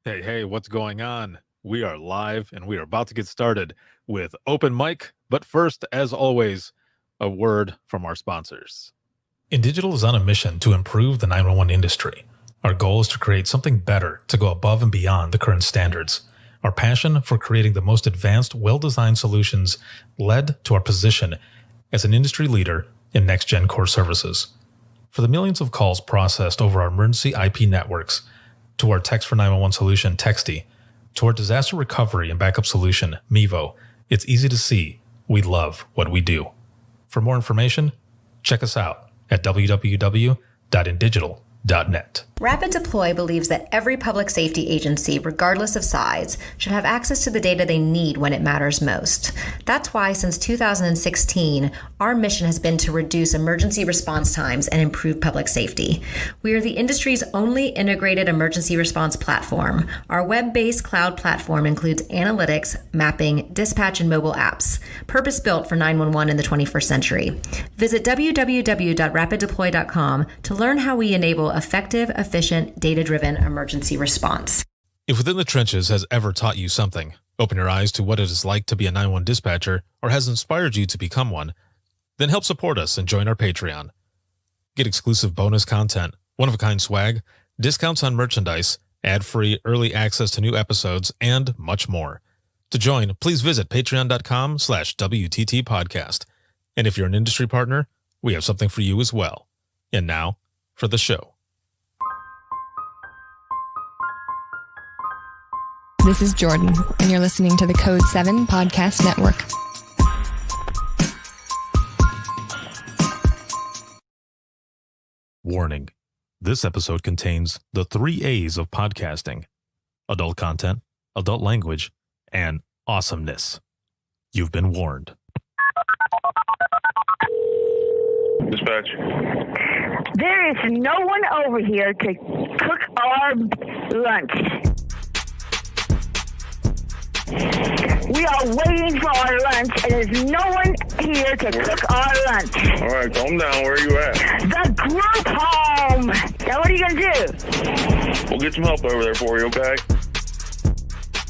Hey, what's going on? We are live and we are about to get started with Open Mic. But first, as always, a word from our sponsors. InDigital is on a mission to improve the 911 industry. Our goal is to create something better to go above and beyond the current standards. Our passion for creating the most advanced, well-designed solutions led to our position as an industry leader in next-gen core services. For the millions of calls processed over our emergency IP networks, to our Text for 911 solution, Texty, to our disaster recovery and backup solution, Mevo, it's easy to see we love what we do. For more information, check us out at www.indigital.net. Rapid Deploy believes that every public safety agency, regardless of size, should have access to the data they need when it matters most. That's why, since 2016, our mission has been to reduce emergency response times and improve public safety. We are the industry's only integrated emergency response platform. Our web-based cloud platform includes analytics, mapping, dispatch, and mobile apps, purpose-built for 911 in the 21st century. Visit www.rapiddeploy.com to learn how we enable effective, efficient, data-driven emergency response. If Within the Trenches has ever taught you something, open your eyes to what it is like to be a 911 dispatcher, or has inspired you to become one, then help support us and join our Patreon. Get exclusive bonus content, one-of-a-kind swag, discounts on merchandise, ad-free early access to new episodes, and much more. To join, please visit patreon.com/WTT podcast. And if you're an industry partner, we have something for you as well. And now, for the show. This is Jordan, and you're listening to the Code 7 Podcast Network. Warning. This episode contains the 3 A's of podcasting: adult content, adult language, and awesomeness. You've been warned. Dispatch. There is no one over here to cook our lunch. We are waiting for our lunch, and there's no one here to cook our lunch. All right, calm down. Where are you at? The group home. Now, what are you going to do? We'll get some help over there for you, okay?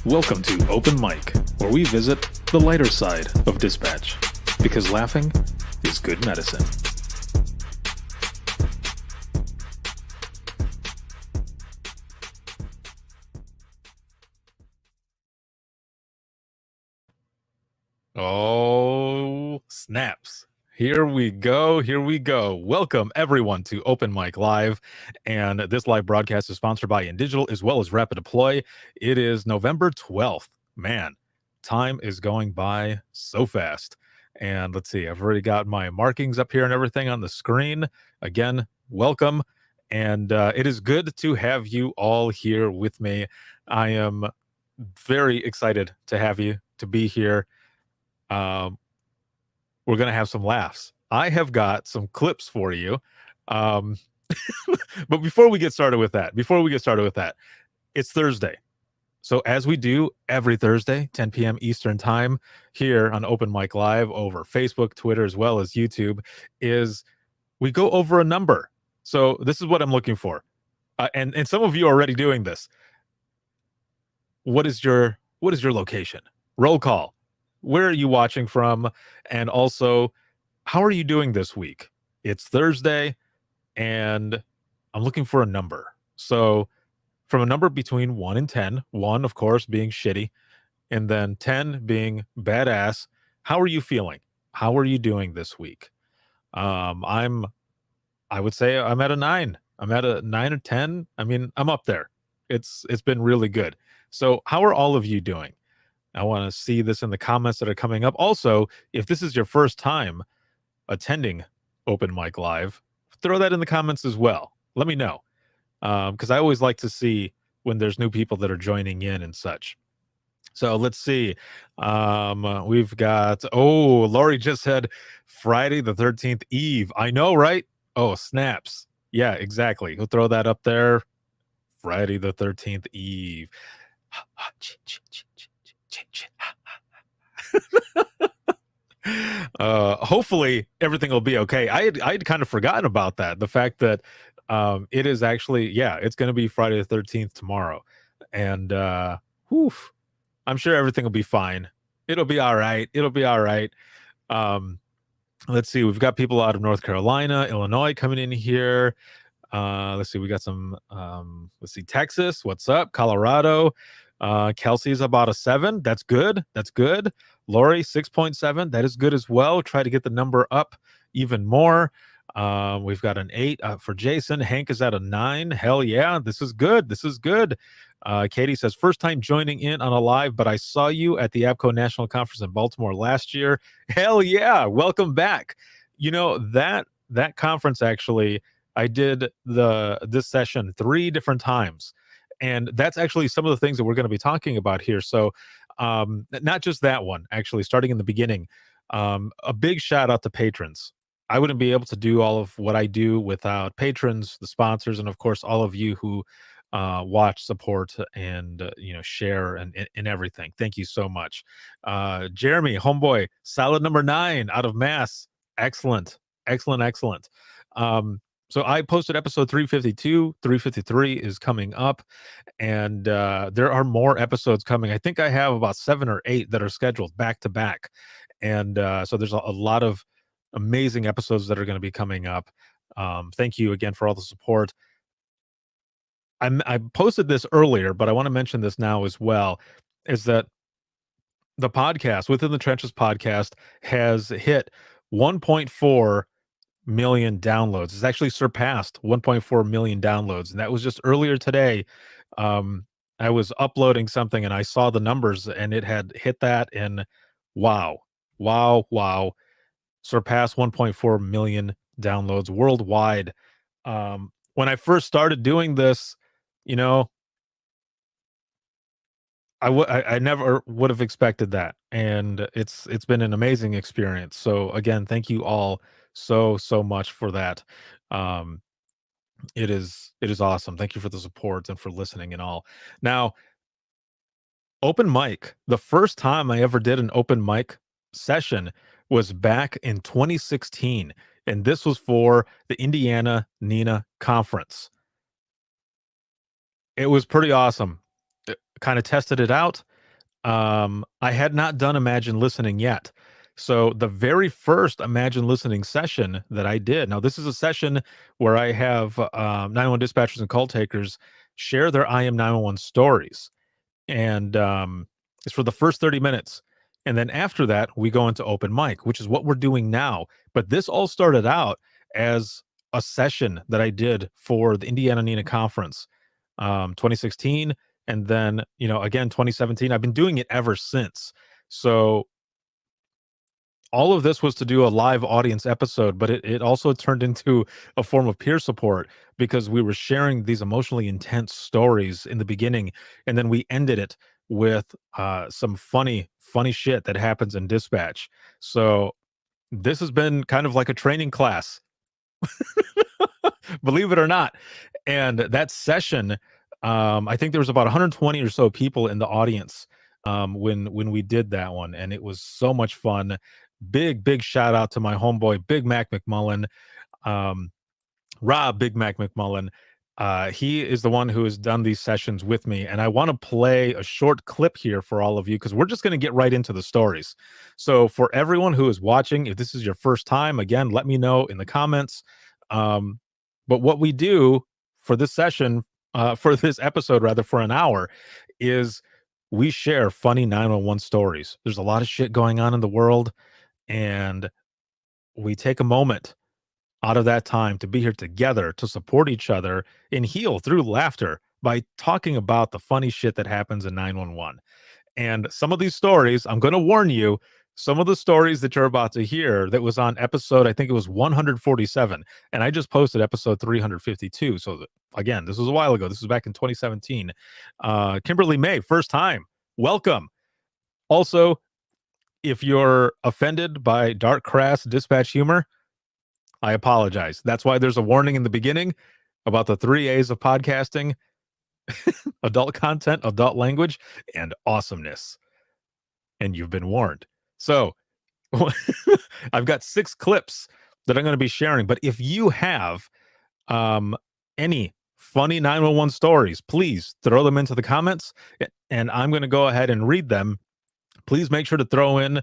Welcome to Open Mic, where we visit the lighter side of dispatch, because laughing is good medicine. Oh, snaps. Here we go. Welcome, everyone, to Open Mic Live. And this live broadcast is sponsored by InDigital as well as Rapid Deploy. It is November 12th. Man, time is going by so fast. And let's see, I've already got my markings up here and everything on the screen. Again, welcome. And it is good to have you all here with me. I am very excited to have you, to be here. We're going to have some laughs. I have got some clips for you. But before we get started with that, it's Thursday. So as we do every Thursday, 10 p.m. Eastern time here on Open Mic Live over Facebook, Twitter, as well as YouTube, is we go over a number. So this is what I'm looking for. And some of you are already doing this. What is your location? Roll call. Where are you watching from? And also, how are you doing this week? It's Thursday, and I'm looking for a number. So from a number between 1 and 10, 1, of course, being shitty, and then 10 being badass, how are you feeling? How are you doing this week? I would say I'm at a 9. I'm at a 9 or 10. I mean, I'm up there. It's been really good. So how are all of you doing? I want to see this in the comments that are coming up. Also, if this is your first time attending Open Mic Live, throw that in the comments as well. Let me know. Because I always like to see when there's new people that are joining in and such. So let's see. We've got, Laurie just said Friday the 13th Eve. I know, right? Oh, snaps. Yeah, exactly. We'll throw that up there. Friday the 13th Eve. Hopefully everything will be okay. I'd kind of forgotten about that. The fact that it is actually, it's going to be Friday the 13th tomorrow. And whew, I'm sure everything will be fine. It'll be all right. It'll be all right. Let's see. We've got people out of North Carolina, Illinois coming in here. Let's see. We got some, let's see, Texas. What's up? Colorado. Kelsey's about a 7. That's good. That's good. Lori, 6.7. That is good as well. Try to get the number up even more. We've got an 8 for Jason. Hank is at a 9. Hell yeah. This is good. This is good. Katie says, first time joining in on a live, but I saw you at the APCO National Conference in Baltimore last year. Hell yeah. Welcome back. You know, that conference, actually, I did this session 3 different times. And that's actually some of the things that we're going to be talking about here. So not just that one, actually, starting in the beginning, a big shout out to patrons. I wouldn't be able to do all of what I do without patrons, the sponsors, and of course, all of you who watch, support, and share and everything. Thank you so much. Jeremy, homeboy, solid number 9 out of Mass. Excellent. So I posted episode 352. 353 is coming up, and there are more episodes coming. I think I have about 7 or 8 that are scheduled back to back, and so there's a lot of amazing episodes that are going to be coming up. Thank you again for all the support. I posted this earlier, but I want to mention this now as well, is that the podcast, Within the Trenches podcast, has hit 1.4 million downloads. It's actually surpassed 1.4 million downloads. And that was just earlier today. I was uploading something and I saw the numbers and it had hit that, and wow. Surpassed 1.4 million downloads worldwide. When I first started doing this, I never would have expected that, and it's been an amazing experience. So again, thank you all so much for that. It is awesome. Thank you for the support and for listening and all. Now, open mic. The first time I ever did an open mic session was back in 2016, and this was for the Indiana NENA conference. It was pretty awesome. Kind of tested it out. I had not done Imagine Listening yet. So the very first Imagine Listening session that I did, now this is a session where I have 911 dispatchers and call takers share their IM 911 stories. And it's for the first 30 minutes. And then after that, we go into open mic, which is what we're doing now. But this all started out as a session that I did for the Indiana NENA conference, 2016. And then, again, 2017, I've been doing it ever since. So all of this was to do a live audience episode, but it also turned into a form of peer support because we were sharing these emotionally intense stories in the beginning. And then we ended it with some funny shit that happens in dispatch. So this has been kind of like a training class, believe it or not. And that session, I think there was about 120 or so people in the audience when we did that one, and it was so much fun. Big shout out to my homeboy Big Mac McMullen, Rob Big Mac McMullen. He is the one who has done these sessions with me, and I want to play a short clip here for all of you because we're just going to get right into the stories. So for everyone who is watching, if this is your first time, again, let me know in the comments. But what we do for this session, for this episode, rather, for an hour, is we share funny 911 stories. There's a lot of shit going on in the world, and we take a moment out of that time to be here together to support each other and heal through laughter by talking about the funny shit that happens in 911. And some of these stories, I'm going to warn you, some of the stories that you're about to hear that was on episode, I think it was 147, and I just posted episode 352. So again, this was a while ago. This was back in 2017. Kimberly May, first time. Welcome. Also, if you're offended by dark, crass dispatch humor, I apologize. That's why there's a warning in the beginning about the 3 A's of podcasting: adult content, adult language, and awesomeness. And you've been warned. So I've got 6 clips that I'm going to be sharing. But if you have any funny 911 stories, please throw them into the comments, and I'm going to go ahead and read them. Please make sure to throw in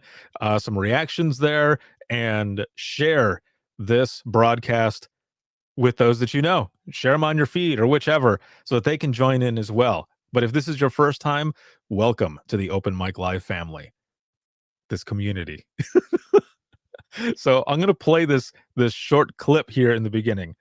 some reactions there and share this broadcast with those that you know. Share them on your feed or whichever so that they can join in as well. But if this is your first time, welcome to the Open Mic Live family, this community. So I'm going to play this short clip here in the beginning.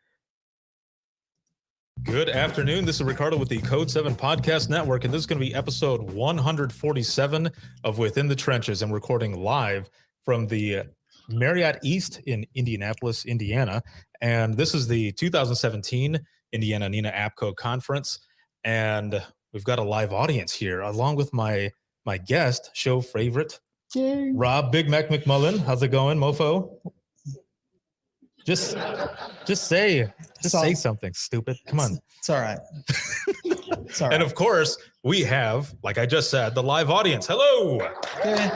Good afternoon. This is Ricardo with the Code 7 Podcast Network, and this is going to be episode 147 of Within the Trenches. I'm recording live from the Marriott East in Indianapolis, Indiana. And this is the 2017 Indiana NENA APCO Conference. And we've got a live audience here, along with my guest, show favorite, Yay. Rob Big Mac McMullen. How's it going, mofo? Just say something, stupid. Come on. It's all right. It's all right. And of course, we have, like I just said, the live audience. Hello. Okay.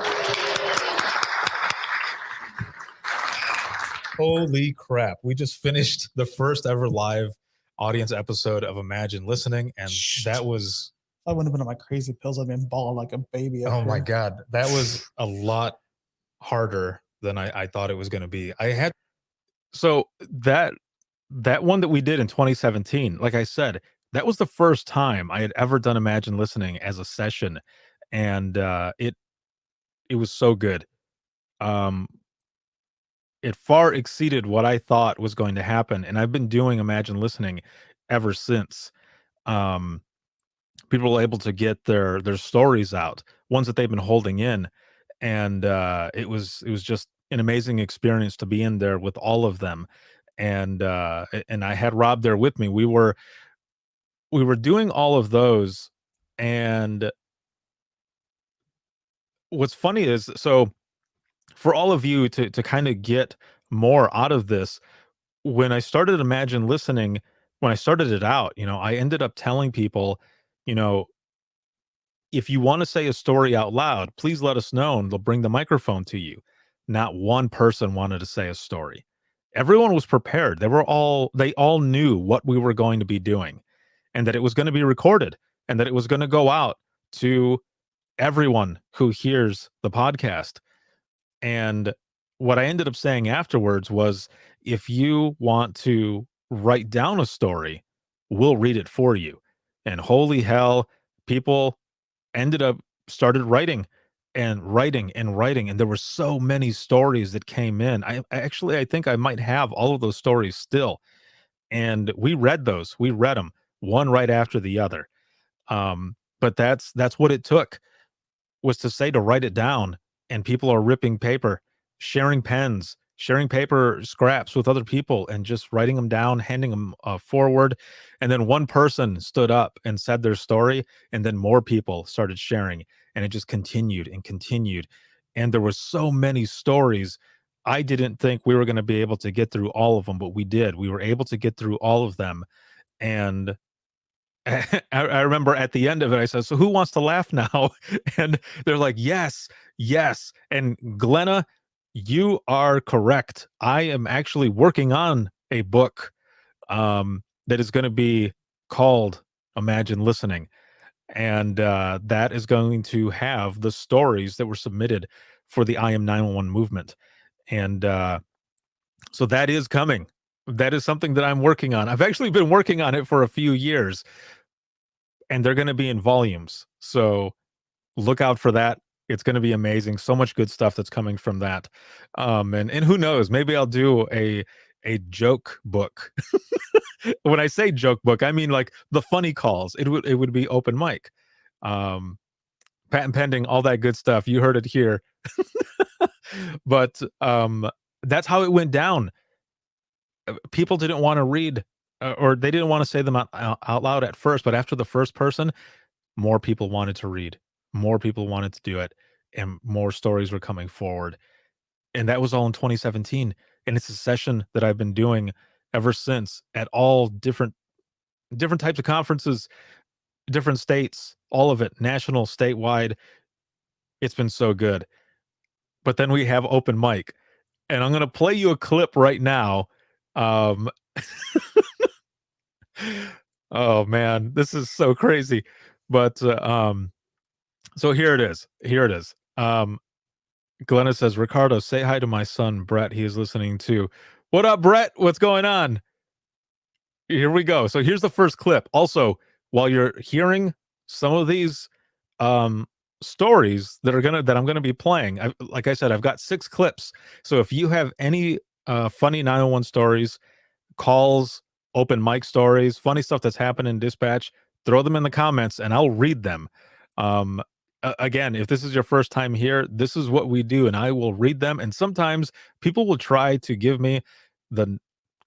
Holy crap. We just finished the first ever live audience episode of Imagine Listening. And that was, I wouldn't have been on my crazy pills. I've been bawling like a baby. oh my God, that was a lot harder than I thought it was going to be. So that one that we did in 2017, like I said, that was the first time I had ever done Imagine Listening as a session. And it was so good. It far exceeded what I thought was going to happen. And I've been doing Imagine Listening ever since. People were able to get their stories out, ones that they've been holding in. And it was just an amazing experience to be in there with all of them. And I had Rob there with me. We were doing all of those. And what's funny is, so for all of you to kind of get more out of this, when I started Imagine Listening, when I started it out, I ended up telling people, if you want to say a story out loud, please let us know and they'll bring the microphone to you. Not one person wanted to say a story. Everyone was prepared. They all knew what we were going to be doing and that it was going to be recorded and that it was going to go out to everyone who hears the podcast. And what I ended up saying afterwards was, if you want to write down a story, we'll read it for you. And holy hell, people started writing and writing and writing. And there were so many stories that came in. I think I might have all of those stories still. And we read those. We read them one right after the other. But that's what it took, was to write it down. And people are ripping paper, sharing pens, sharing paper scraps with other people, and just writing them down, handing them forward. And then one person stood up and said their story, and then more people started sharing, and it just continued and continued. And there were so many stories. I didn't think we were going to be able to get through all of them, but we did. We were able to get through all of them. And I remember at the end of it, I said, so who wants to laugh now? And they're like, yes. And Glenna, you are correct. I am actually working on a book that is going to be called Imagine Listening. And that is going to have the stories that were submitted for the I Am 911 movement. And so that is coming. That is something that I'm working on. I've actually been working on it for a few years, and they're going to be in volumes. So look out for that. It's going to be amazing. So much good stuff that's coming from that. And who knows, maybe I'll do a joke book. When I say joke book, I mean like the funny calls. It would be open mic. Patent pending, all that good stuff. You heard it here. But that's how it went down. People didn't want to read, or they didn't want to say them out loud at first, but after the first person, more people wanted to read, more people wanted to do it, and more stories were coming forward. And that was all in 2017. And it's a session that I've been doing ever since at all different types of conferences, different states, all of it, national, statewide. It's been so good. But then we have open mic, and I'm going to play you a clip right now. Oh man, this is so crazy. But so here it is. Here it is. Glenna says, Ricardo, say hi to my son, Brett. He is listening too. What up, Brett? What's going on? Here we go. So here's the first clip. Also, while you're hearing some of these stories that I'm gonna be playing, like I said, I've got 6 clips. So if you have any funny 911 stories, calls, open mic stories, funny stuff that's happened in dispatch, throw them in the comments and I'll read them. Again, if this is your first time here, this is what we do, and I will read them. And sometimes people will try to give me the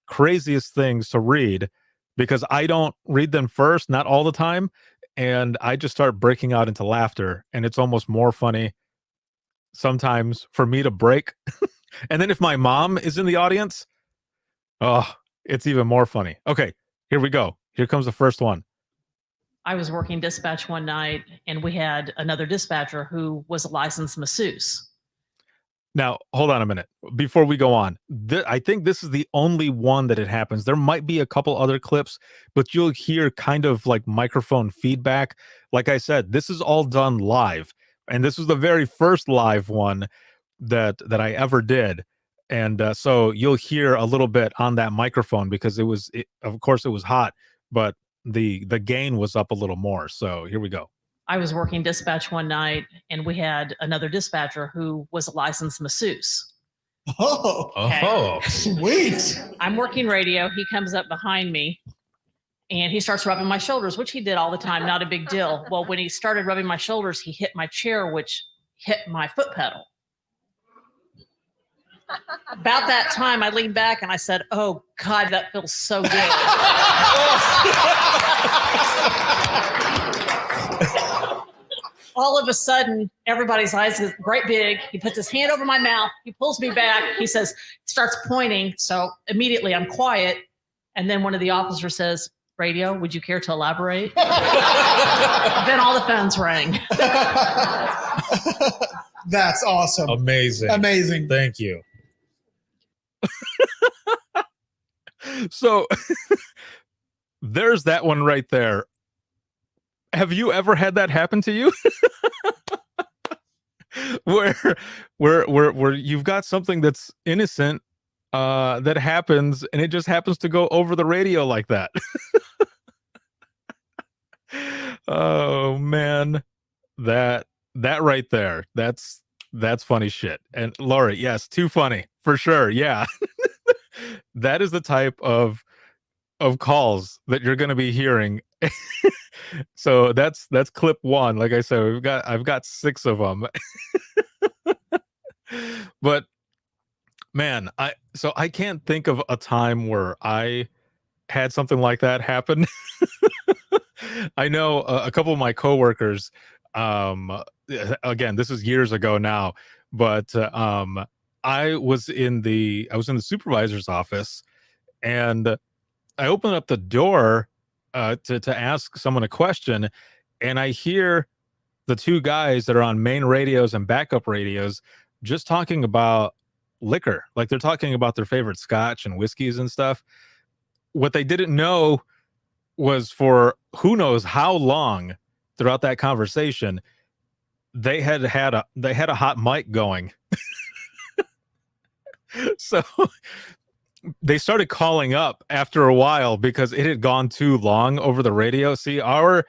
craziest things to read because I don't read them first, not all the time. And I just start breaking out into laughter, and it's almost more funny sometimes for me to break. And then if my mom is in the audience, oh, it's even more funny. Okay, here we go. Here comes the first one. I was working dispatch one night, and we had another dispatcher who was a licensed masseuse. Now, hold on a minute. Before we go on, I think this is the only one that it happens. There might be a couple other clips, but you'll hear kind of like microphone feedback. Like I said, this is all done live, and this was the very first live one that I ever did. And so you'll hear a little bit on that microphone because of course it was hot, but the gain was up a little more. So here we go. I was working dispatch one night, and we had another dispatcher who was a licensed masseuse. Oh, Okay. sweet. I'm working radio. He comes up behind me, and he starts rubbing my shoulders, which he did all the time. Not a big deal. Well, when he started rubbing my shoulders, he hit my chair, which hit my foot pedal. About that time, I leaned back and I said, "Oh God, that feels so good." All of a sudden, everybody's eyes get great big. He puts his hand over my mouth. He pulls me back. He says, starts pointing. So immediately I'm quiet. And then one of the officers says, "Radio, would you care to elaborate?" Then all the phones rang. That's awesome. Amazing. Amazing. Thank you. So there's that one right there. Have you ever had that happen to you? where you've got something that's innocent that happens, and it just happens to go over the radio like that. Oh man, that right there, that's funny shit. And Lori, yes, too funny for sure. Yeah. That is the type of calls that you're going to be hearing. So that's clip 1. Like I said, I've got 6 of them. But man, I can't think of a time where I had something like that happen. I know a couple of my coworkers, again, this is years ago now, but I was in the supervisor's office, and I opened up the door to ask someone a question, and I hear the 2 guys that are on main radios and backup radios just talking about liquor. Like they're talking about their favorite scotch and whiskeys and stuff. What they didn't know was for who knows how long throughout that conversation, they had a hot mic going. So they started calling up after a while because it had gone too long over the radio. See, our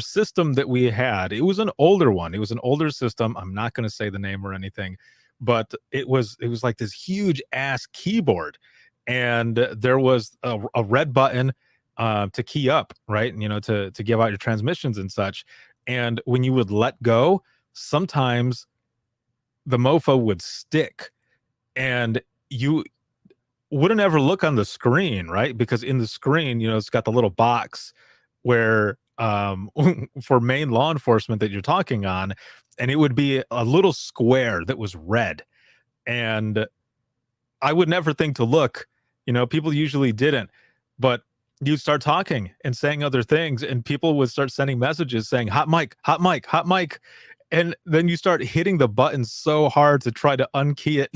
system that we had, it was an older one. It was an older system. I'm not going to say the name or anything, but it was like this huge ass keyboard, and there was a red button to key up, right? You know, to give out your transmissions and such. And when you would let go, sometimes the mofo would stick, and you wouldn't ever look on the screen, right? Because in the screen, you know, it's got the little box where for main law enforcement that you're talking on, and it would be a little square that was red. And I would never think to look, you know, people usually didn't, but you'd start talking and saying other things, and people would start sending messages saying hot mic, hot mic, hot mic. And then you start hitting the button so hard to try to unkey it.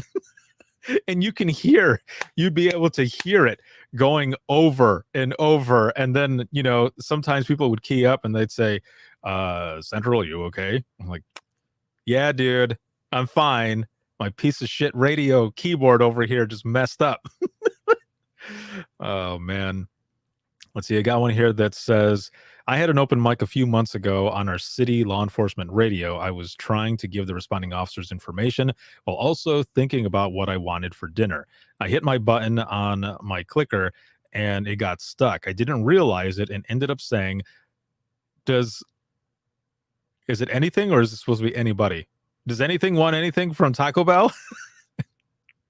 And you'd be able to hear it going over and over. And then, sometimes people would key up and they'd say, Central, you okay? I'm like, yeah, dude, I'm fine. My piece of shit radio keyboard over here just messed up. Oh, man. Let's see. I got one here that says, I had an open mic a few months ago on our city law enforcement radio. I was trying to give the responding officers information while also thinking about what I wanted for dinner. I hit my button on my clicker and it got stuck. I didn't realize it and ended up saying, is it anything or is it supposed to be anybody? Does anything want anything from Taco Bell?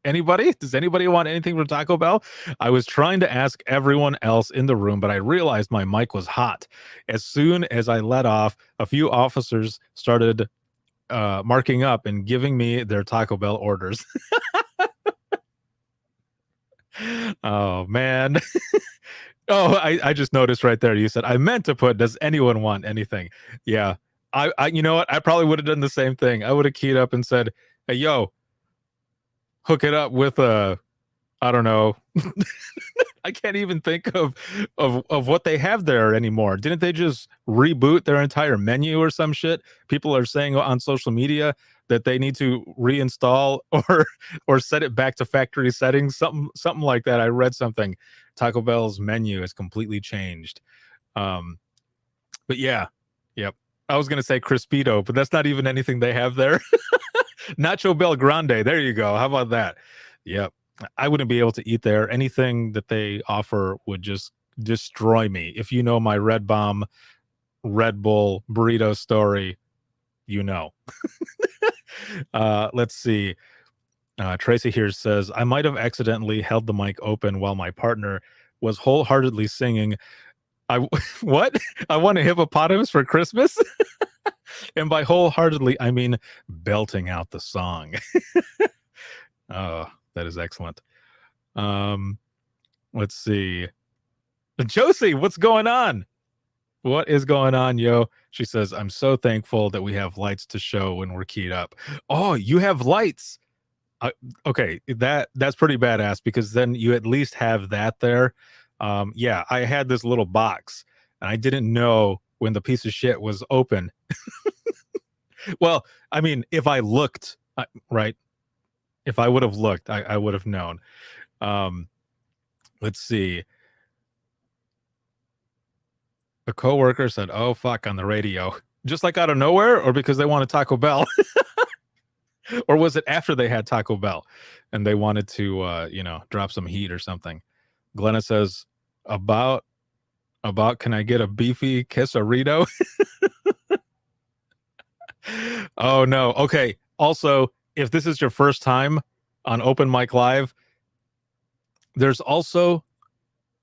Anybody? Does anybody want anything from Taco Bell? I was trying to ask everyone else in the room, but I realized my mic was hot. As soon as I let off, a few officers started marking up and giving me their Taco Bell orders. Oh, man. Oh, I just noticed right there. You said, I meant to put, does anyone want anything? Yeah. I you know what? I probably would have done the same thing. I would have keyed up and said, hey, yo, hook it up with I don't know. I can't even think of what they have there anymore. Didn't they just reboot their entire menu or some shit? People are saying on social media that they need to reinstall or set it back to factory settings, something like that. I read something. Taco Bell's menu has completely changed. But yeah, yep. I was gonna say Crispito, but that's not even anything they have there. Nacho Bel Grande. There you go. How about that? Yep. I wouldn't be able to eat there. Anything that they offer would just destroy me. If you know my Red Bomb, Red Bull burrito story, you know. Let's see. Tracy here says, I might have accidentally held the mic open while my partner was wholeheartedly singing, what? I want a hippopotamus for Christmas? And by wholeheartedly, I mean belting out the song. Oh, that is excellent. Let's see. Josie, what's going on? What is going on, yo? She says, I'm so thankful that we have lights to show when we're keyed up. Oh, you have lights. Okay, that's pretty badass because then you at least have that there. Yeah, I had this little box and I didn't know when the piece of shit was open. Well, I mean, if I looked, right? If I would have looked, I would have known. Let's see. A coworker said, oh, fuck, on the radio. Just like out of nowhere or because they wanted Taco Bell? Or was it after they had Taco Bell and they wanted to, drop some heat or something? Glenna says, about can I get a beefy quesarito? Oh, no. Okay. Also, if this is your first time on Open Mic Live, there's also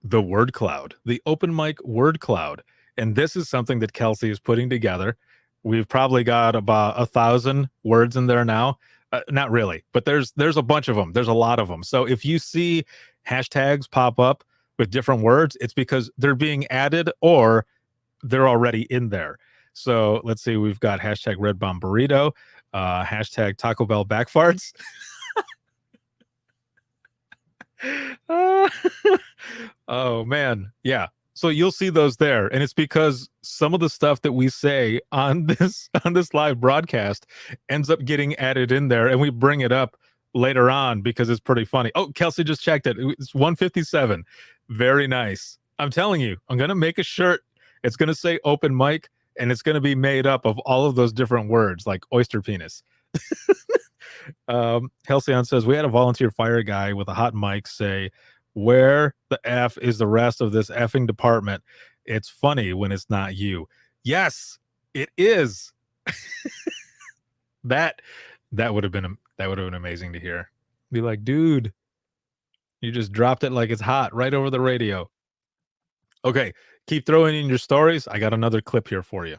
the word cloud, the Open Mic word cloud. And this is something that Kelsey is putting together. We've probably got about 1,000 words in there now. Not really, but there's a bunch of them. There's a lot of them. So if you see hashtags pop up with different words, it's because they're being added or they're already in there. So let's see. We've got hashtag Red Bomb Burrito, hashtag Taco Bell Backfarts. Oh, man. Yeah. So you'll see those there. And it's because some of the stuff that we say on this live broadcast ends up getting added in there. And we bring it up later on because it's pretty funny. Oh, Kelsey just checked it. It's 157. Very nice. I'm telling you, I'm going to make a shirt. It's going to say Open Mic and it's going to be made up of all of those different words like oyster penis. Halcyon says, we had a volunteer fire guy with a hot mic say, where the F is the rest of this effing department? It's funny when it's not you. Yes, it is. That would have been amazing to hear. Be like, dude, you just dropped it like it's hot right over the radio. Okay, keep throwing in your stories. I got another clip here for you.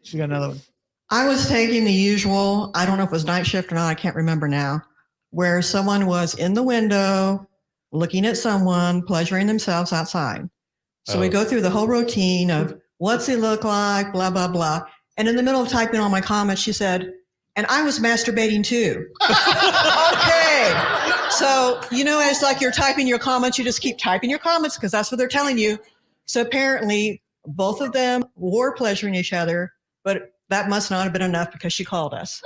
She got another one. I was taking the usual, I don't know if it was night shift or not, I can't remember now, where someone was in the window looking at someone pleasuring themselves outside. So we go through the whole routine of what's he look like, blah, blah, blah. And in the middle of typing all my comments, she said, and I was masturbating too. Okay. So, it's like you're typing your comments, you just keep typing your comments because that's what they're telling you. So apparently both of them were pleasuring each other, but that must not have been enough because she called us.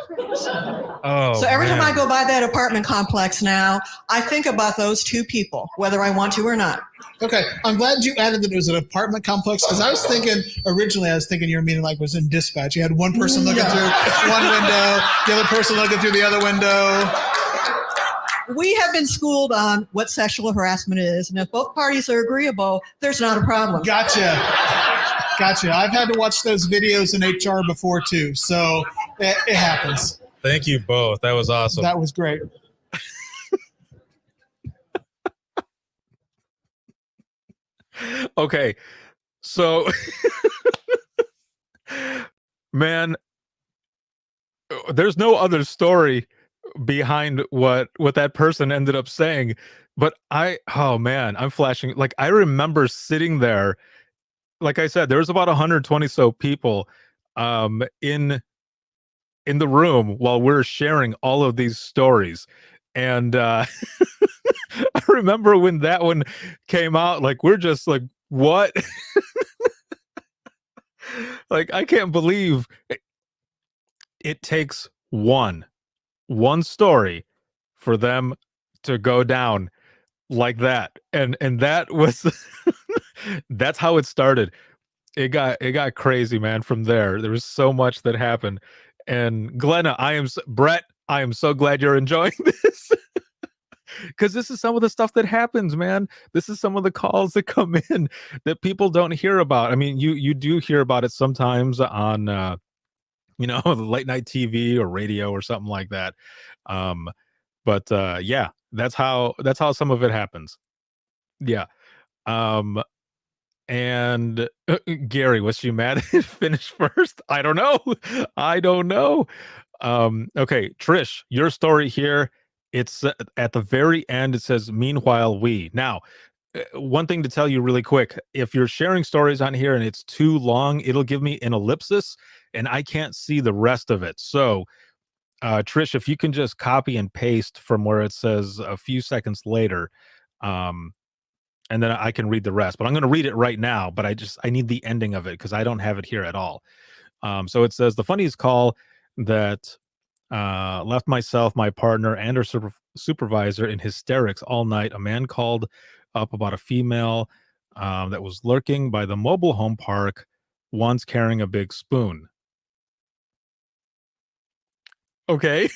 Oh, So every time man. I go by that apartment complex now, I think about those two people, whether I want to or not. Okay, I'm glad you added that it was an apartment complex because I was thinking your meeting like was in dispatch. You had one person looking through one window, the other person looking through the other window. We have been schooled on what sexual harassment is, and if both parties are agreeable, there's not a problem. Gotcha. I've had to watch those videos in HR before too, so it happens. Thank you both. That was awesome. That was great. Okay, so man, there's no other story behind what that person ended up saying, but I'm flashing. Like, I remember sitting there, like I said, there was about 120 so people in the room while we're sharing all of these stories, and I remember when that one came out, like, we're just like, what? Like, I can't believe it takes one story for them to go down like that. And that was that's how it started. It got crazy, man. From there was so much that happened. And Glenna, Brett, I am so glad you're enjoying this. Because this is some of the stuff that happens, man. This is some of the calls that come in that people don't hear about. I mean, you do hear about it sometimes on the late night TV or radio or something like that. But yeah, that's how some of it happens. Yeah. And Gary, was she mad at it finished first? I don't know. Okay, Trish, your story here. It's at the very end. It says, "Meanwhile, we." Now, one thing to tell you really quick: if you're sharing stories on here and it's too long, it'll give me an ellipsis, and I can't see the rest of it. So, Trish, if you can just copy and paste from where it says a few seconds later, and then I can read the rest. But I'm going to read it right now. But I need the ending of it because I don't have it here at all. So it says, "The funniest call that left myself, my partner, and our supervisor in hysterics all night. A man called up about a female that was lurking by the mobile home park, once carrying a big spoon." Okay.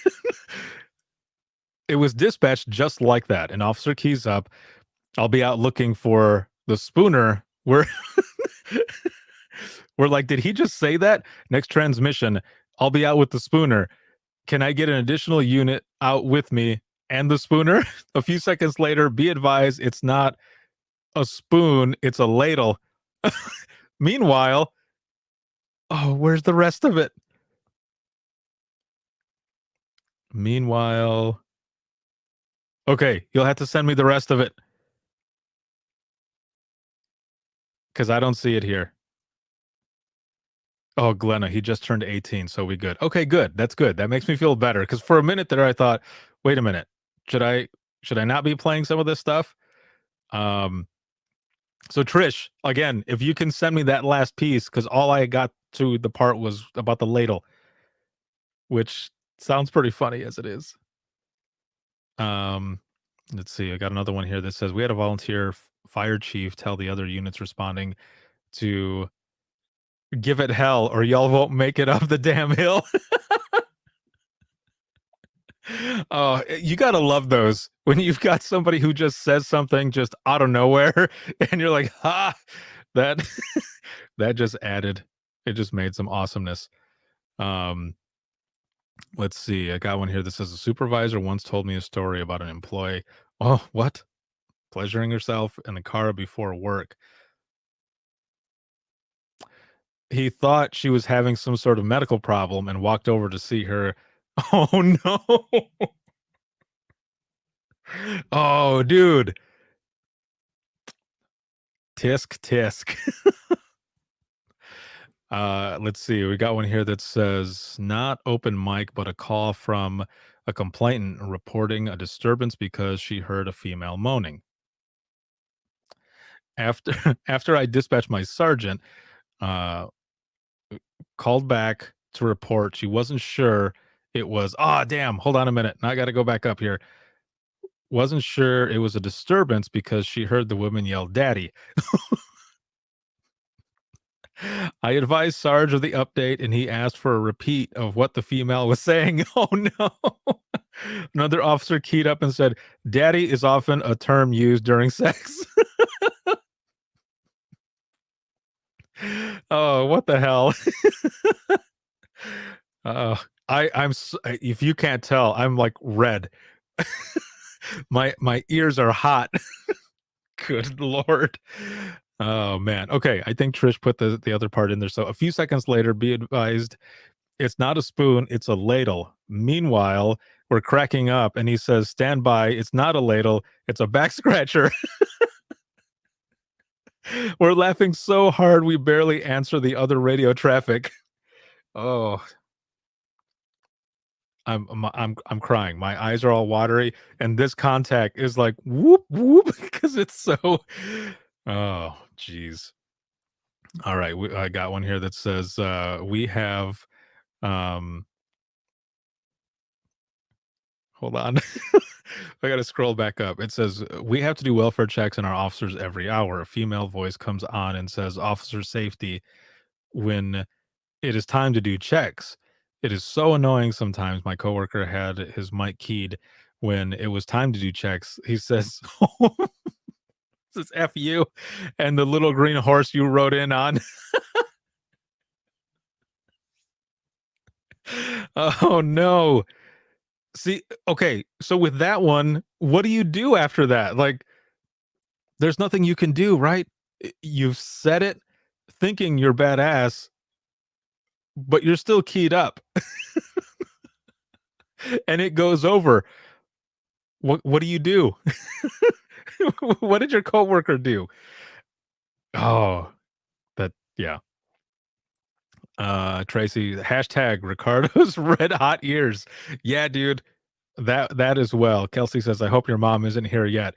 It was dispatched just like that. An officer keys up. "I'll be out looking for the spooner." We're like, did he just say that? Next transmission, "I'll be out with the spooner. Can I get an additional unit out with me and the spooner?" A few seconds later, "Be advised, it's not a spoon, it's a ladle." Meanwhile, where's the rest of it? Meanwhile, okay, you'll have to send me the rest of it because I don't see it here. Oh, Glenna, he just turned 18, so we good. Okay, good. That's good. That makes me feel better because for a minute there I thought, wait a minute, should I not be playing some of this stuff? So Trish, again, if you can send me that last piece, because all I got to the part was about the ladle, which sounds pretty funny as it is. Let's see. I got another one here that says, "We had a volunteer fire chief tell the other units responding to give it hell or y'all won't make it up the damn hill." Oh, you gotta love those when you've got somebody who just says something just out of nowhere and you're like, that that just added, it just made some awesomeness. Let's see. I got one here that says, "A supervisor once told me a story about an employee." Oh, what? Pleasuring herself in the car before work. He thought she was having some sort of medical problem and walked over to see her. Oh no. Oh, dude. Tisk. Let's see. We got one here that says, "Not open mic, but a call from a complainant reporting a disturbance because she heard a female moaning. After I dispatched my sergeant, called back to report she wasn't sure it was, damn, hold on a minute. Now I got to go back up here. Wasn't sure it was a disturbance because she heard the woman yell, "Daddy." I advised Sarge of the update and he asked for a repeat of what the female was saying. Oh no. Another officer keyed up and said, "Daddy is often a term used during sex." Oh, what the hell? If you can't tell, I'm like red. my ears are hot. Good Lord. Oh man. Okay, I think Trish put the other part in there. So a few seconds later, be advised, it's not a spoon, it's a ladle. Meanwhile, we're cracking up and he says, "Stand by, it's not a ladle, it's a back scratcher." We're laughing so hard we barely answer the other radio traffic. Oh, I'm crying. My eyes are all watery, and this contact is like whoop whoop because it's so. Oh, geez. All right, I got one here that says we have. Hold on. I got to scroll back up. It says, "We have to do welfare checks on our officers every hour. A female voice comes on and says, 'Officer safety,' when it is time to do checks. It is so annoying sometimes." My coworker had his mic keyed when it was time to do checks. He says, "This is F you," and the little green horse you wrote in on. Oh, no. See, okay, so with that one, what do you do after that? Like, there's nothing you can do, right? You've said it thinking you're badass, but you're still keyed up. And it goes over. What do you do? What did your coworker do? Oh, yeah. Tracy, hashtag Ricardo's red hot ears. Yeah, dude. That as well. Kelsey says, "I hope your mom isn't here yet."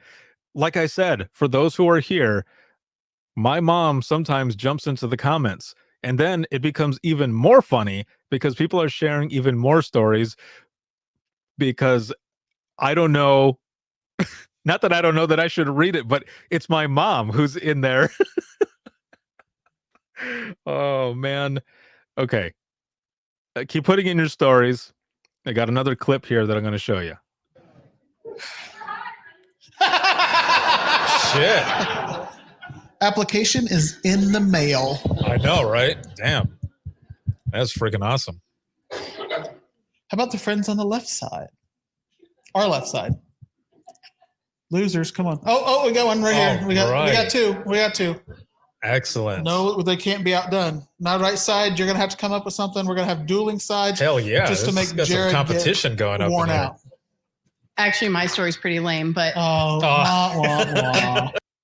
Like I said, for those who are here, my mom sometimes jumps into the comments, and then it becomes even more funny because people are sharing even more stories because I don't know. Not that I don't know that I should read it, but it's my mom who's in there. Oh, man. Okay. Keep putting in your stories. I got another clip here that I'm going to show you. Shit. Application is in the mail. I know, right? Damn. That's freaking awesome. How about the friends on the left side? Our left side. Losers, come on. Oh, we got one right here. We got two. We got two. Excellent. No, they can't be outdone. Now, right side, you're going to have to come up with something. We're going to have dueling sides. Hell yeah. Just to make got Jared some competition going up. worn out. Actually, my story's pretty lame, but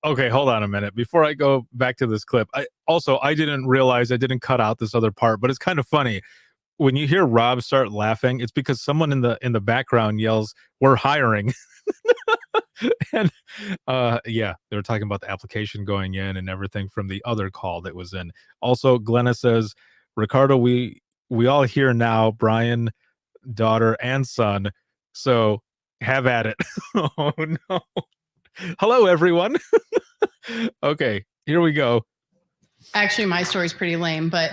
Okay, hold on a minute. Before I go back to this clip, I didn't realize I didn't cut out this other part, but it's kind of funny. When you hear Rob start laughing, it's because someone in the background yells, "We're hiring." And yeah, they were talking about the application going in and everything from the other call that was in. Also, Glenna says, "Ricardo, we all hear now, Brian, daughter and son, so have at it." Oh no. Hello everyone. Okay, here we go. actually, my story's pretty lame, but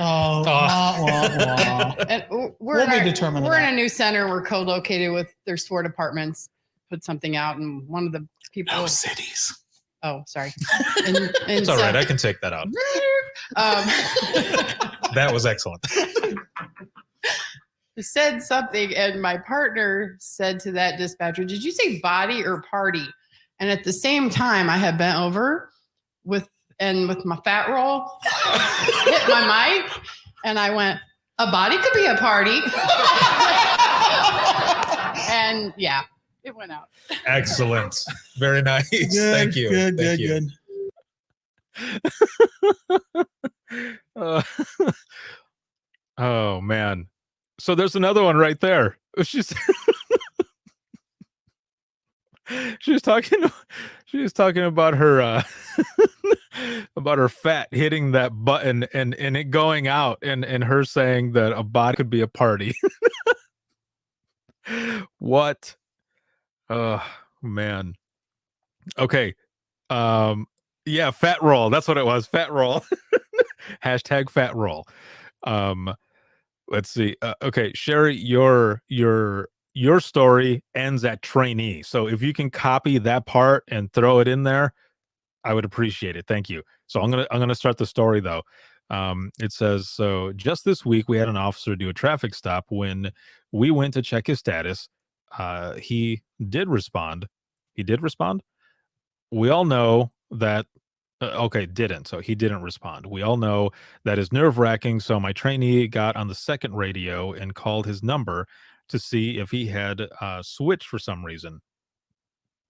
and we're in a new center. We're co-located with, there's 4 departments. Put something out, and one of the people. No cities. Oh, sorry. It's all right. I can take that out. That was excellent. Said something, and my partner said to that dispatcher, "Did you say body or party?" And at the same time, I had bent over with my fat roll, hit my mic, and I went, "A body could be a party." And yeah, it went out. Excellent. Very nice. Thank you. Good. Oh man. So there's another one right there. She's she was talking about her about her fat hitting that button and it going out and her saying that a body could be a party. What? Oh man. Okay. Yeah, fat roll. That's what it was. Fat roll. Hashtag fat roll. Let's see. Okay, Sherry, your story ends at trainee. So if you can copy that part and throw it in there, I would appreciate it. Thank you. So I'm gonna start the story though. It says, so just this week we had an officer do a traffic stop. When we went to check his status, he did respond. He did respond. We all know that. Okay, didn't. So he didn't respond. We all know that is nerve-wracking. So my trainee got on the second radio and called his number to see if he had switched for some reason.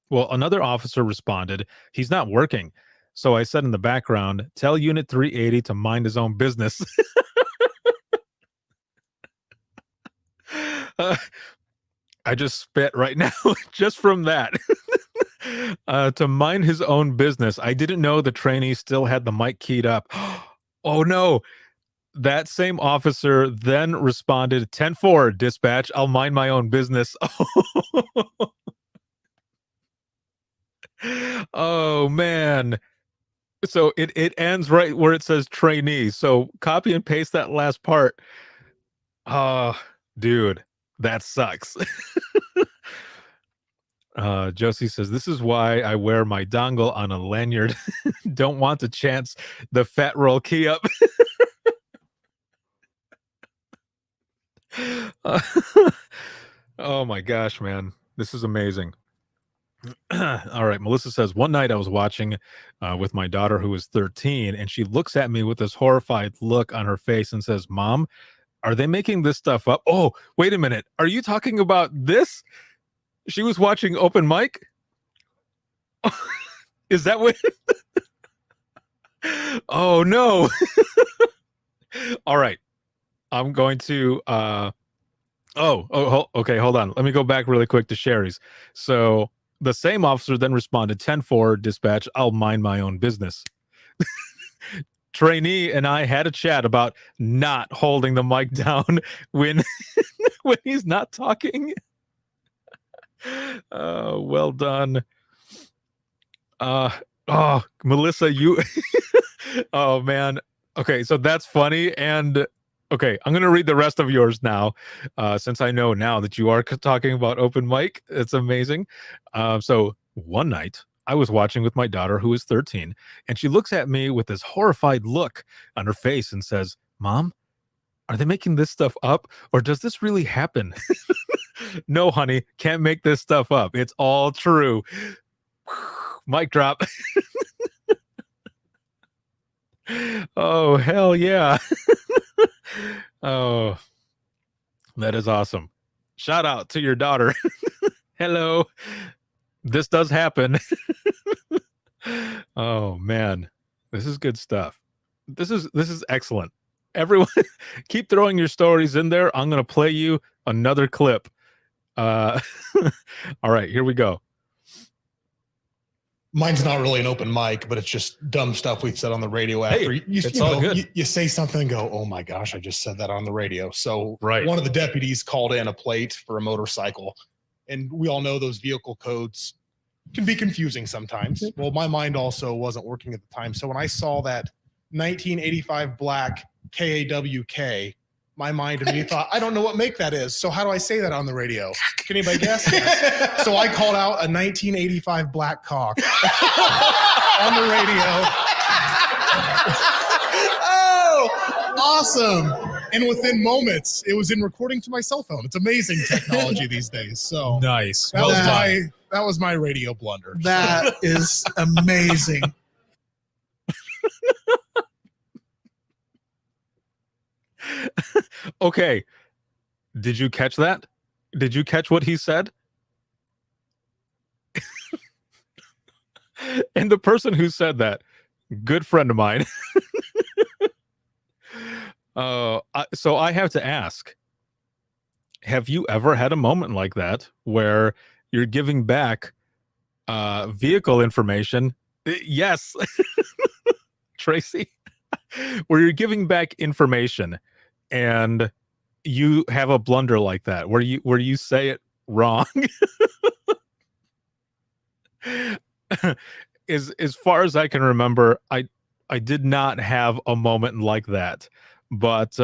Well, another officer responded, he's not working. So I said in the background, tell Unit 380 to mind his own business. I just spit right now just from that. To mind his own business. I didn't know the trainee still had the mic keyed up. Oh no. That same officer then responded, 10-4, dispatch, I'll mind my own business. Oh man. So it ends right where it says trainee. So copy and paste that last part. Oh, dude, that sucks. Josie says, this is why I wear my dongle on a lanyard. Don't want to chance the fat roll key up. Oh my gosh, man. This is amazing. All right. Melissa says, one night I was watching with my daughter who was 13, and she looks at me with this horrified look on her face and says, Mom, are they making this stuff up? Oh, wait a minute. Are you talking about this? She was watching open mic. Is that what? Oh no. All right. I'm going to okay, hold on. Let me go back really quick to Sherry's. So the same officer then responded, 10-4, dispatch, I'll mind my own business. Trainee and I had a chat about not holding the mic down when when he's not talking. Well done. Melissa, you oh man. Okay, so that's funny. And okay, I'm gonna read the rest of yours now, since I know now that you are talking about open mic. It's amazing. So one night I was watching with my daughter who is 13, and she looks at me with this horrified look on her face and says, Mom, are they making this stuff up, or does this really happen? No, honey, can't make this stuff up. It's all true. Mic drop. Oh, hell yeah. Oh, that is awesome. Shout out to your daughter. Hello. This does happen. Oh, man. This is good stuff. This is excellent. Everyone, keep throwing your stories in there. I'm going to play you another clip. All right, here we go. Mine's not really an open mic, but it's just dumb stuff we've said on the radio after. Hey, it's all good. You say something and go, oh my gosh, I just said that on the radio. So right. One of the deputies called in a plate for a motorcycle, and we all know those vehicle codes can be confusing sometimes. Well, my mind also wasn't working at the time. So when I saw that 1985 black KAWK, my mind immediately thought, I don't know what make that is. So how do I say that on the radio? Can anybody guess? Yes. So I called out a 1985 black cock on the radio. Oh, awesome. And within moments, it was in recording to my cell phone. It's amazing technology these days. So nice. That was my radio blunder. That is amazing. Okay. Did you catch that? Did you catch what he said? And the person who said that, good friend of mine. So I have to ask, have you ever had a moment like that where you're giving back vehicle information. Yes, Tracy, where you're giving back information and you have a blunder like that where you say it wrong. As far as I can remember, I did not have a moment like that, but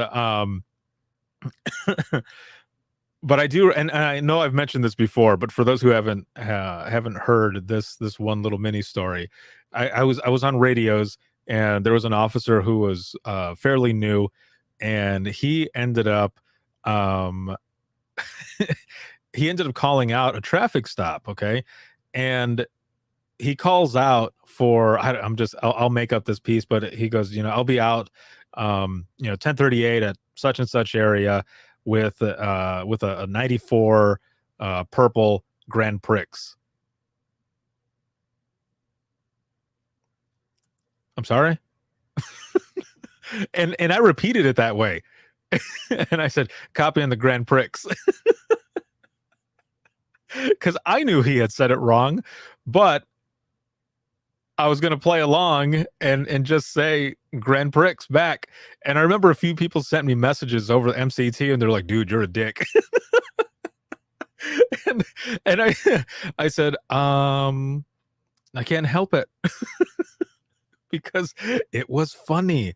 but I do, and I know I've mentioned this before, but for those who haven't heard this one little mini story, I was on radios, and there was an officer who was fairly new, and he ended up he ended up calling out a traffic stop. Okay, and he calls out for I'll make up this piece, but he goes, I'll be out 10:38 at such and such area with a 94 purple Grand Prix. I'm sorry. and I repeated it that way. And I said, copy in the Grand Prix. Because I knew he had said it wrong, but I was going to play along and just say Grand Prix back. And I remember a few people sent me messages over the MCT, and they're like, dude, you're a dick. and I said, I can't help it. Because it was funny.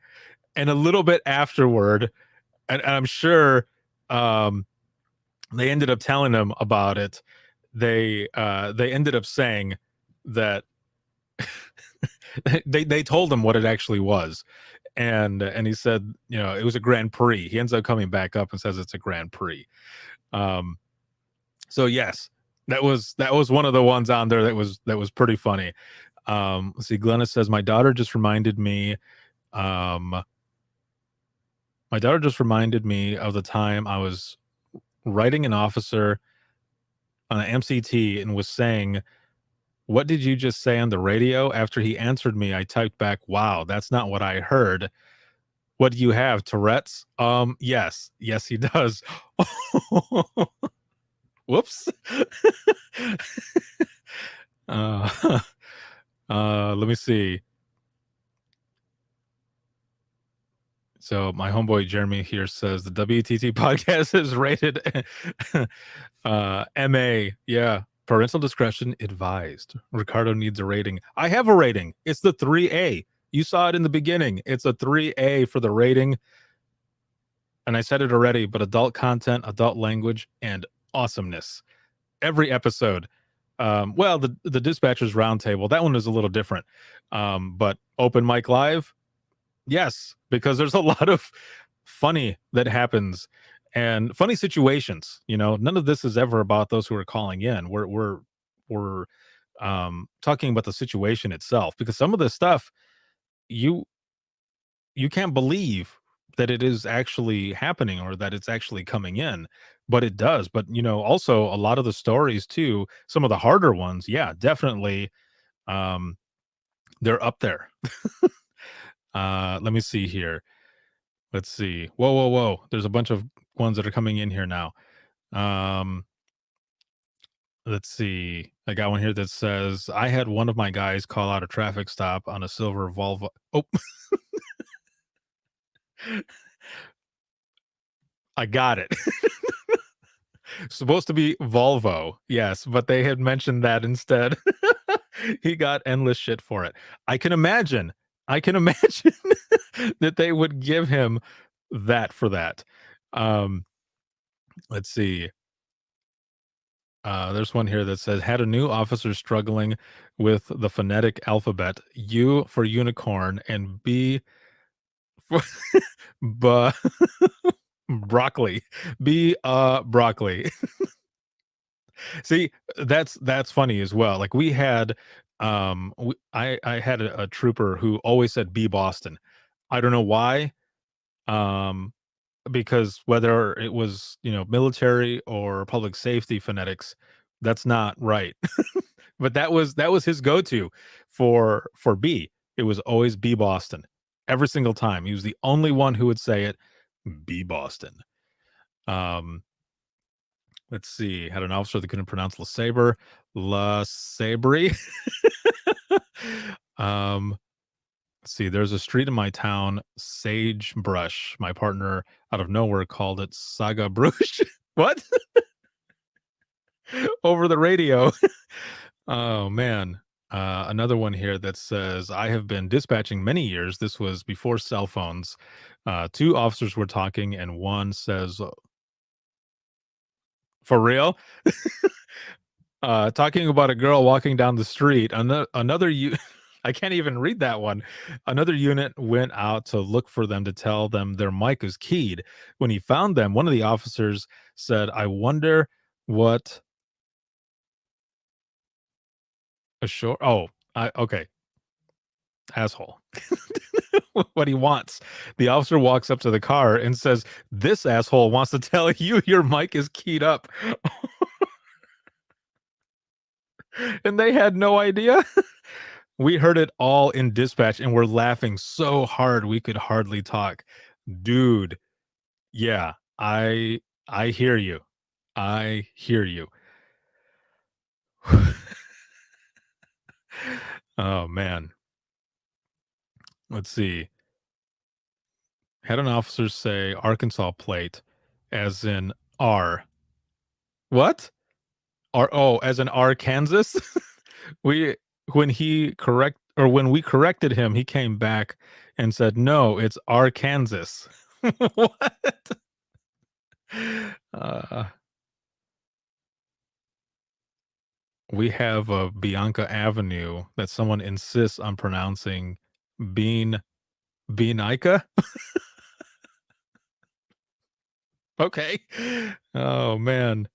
And a little bit afterward, and I'm sure they ended up telling him about it. They ended up saying that they told him what it actually was, and he said, it was a Grand Prix. He ends up coming back up and says it's a Grand Prix. So yes, that was one of the ones on there that was pretty funny. Let's see. Glenna says, my daughter just reminded me of the time I was writing an officer on an MCT and was saying, what did you just say on the radio? After he answered me, I typed back, wow, that's not what I heard. What do you have, Tourette's? Yes, he does. Whoops. Let me see. So my homeboy Jeremy here says the WTT podcast is rated MA. Yeah. Parental discretion advised. Ricardo needs a rating. I have a rating. It's the 3A. You saw it in the beginning. It's a 3A for the rating. And I said it already, but adult content, adult language, and awesomeness. Every episode. Well, the Dispatchers Roundtable, that one is a little different. But Open Mic Live, yes, because there's a lot of funny that happens and funny situations. None of this is ever about those who are calling in. We're talking about the situation itself, because some of this stuff you can't believe that it is actually happening or that it's actually coming in, but it does. But also a lot of the stories too, some of the harder ones, yeah, definitely they're up there. Let me see here. Let's see. Whoa. There's a bunch of ones that are coming in here now. Let's see. I got one here that says, I had one of my guys call out a traffic stop on a silver Volvo. Oh, I got it. Supposed to be Volvo. Yes, but they had mentioned that instead. He got endless shit for it. I can imagine that they would give him that for that. Let's see. There's one here that says, had a new officer struggling with the phonetic alphabet, U for unicorn and B for broccoli. B broccoli. See, that's funny as well. Like we had I had a trooper who always said B Boston. I don't know why. Because whether it was, military or public safety phonetics, that's not right. But that was his go-to for B. It was always B Boston. Every single time. He was the only one who would say it, B Boston. Let's Let's see. Had an officer that couldn't pronounce LeSabre. LeSabre. Let's see. There's a street in my town, Sagebrush. My partner out of nowhere called it Saga Brush. What? Over the radio. Oh, man. Another one here that says, I have been dispatching many years. This was before cell phones. Two officers were talking, and one says, for real? Talking about a girl walking down the street. Another I can't even read that one. Another unit went out to look for them to tell them their mic is keyed. When he found them, one of the officers said, I wonder what okay. Asshole. What he wants. The officer walks up to the car and says, this asshole wants to tell you your mic is keyed up. And they had no idea. We heard it all in dispatch and we're laughing so hard we could hardly talk. Dude, yeah, I hear you. I hear you. Oh, man. Let's see. Had an officer say Arkansas plate as in R. What? As in Arkansas? When we corrected him, he came back and said, no, it's Arkansas. What? We have a Bianca Avenue that someone insists on pronouncing Beanica. Okay. Oh, man.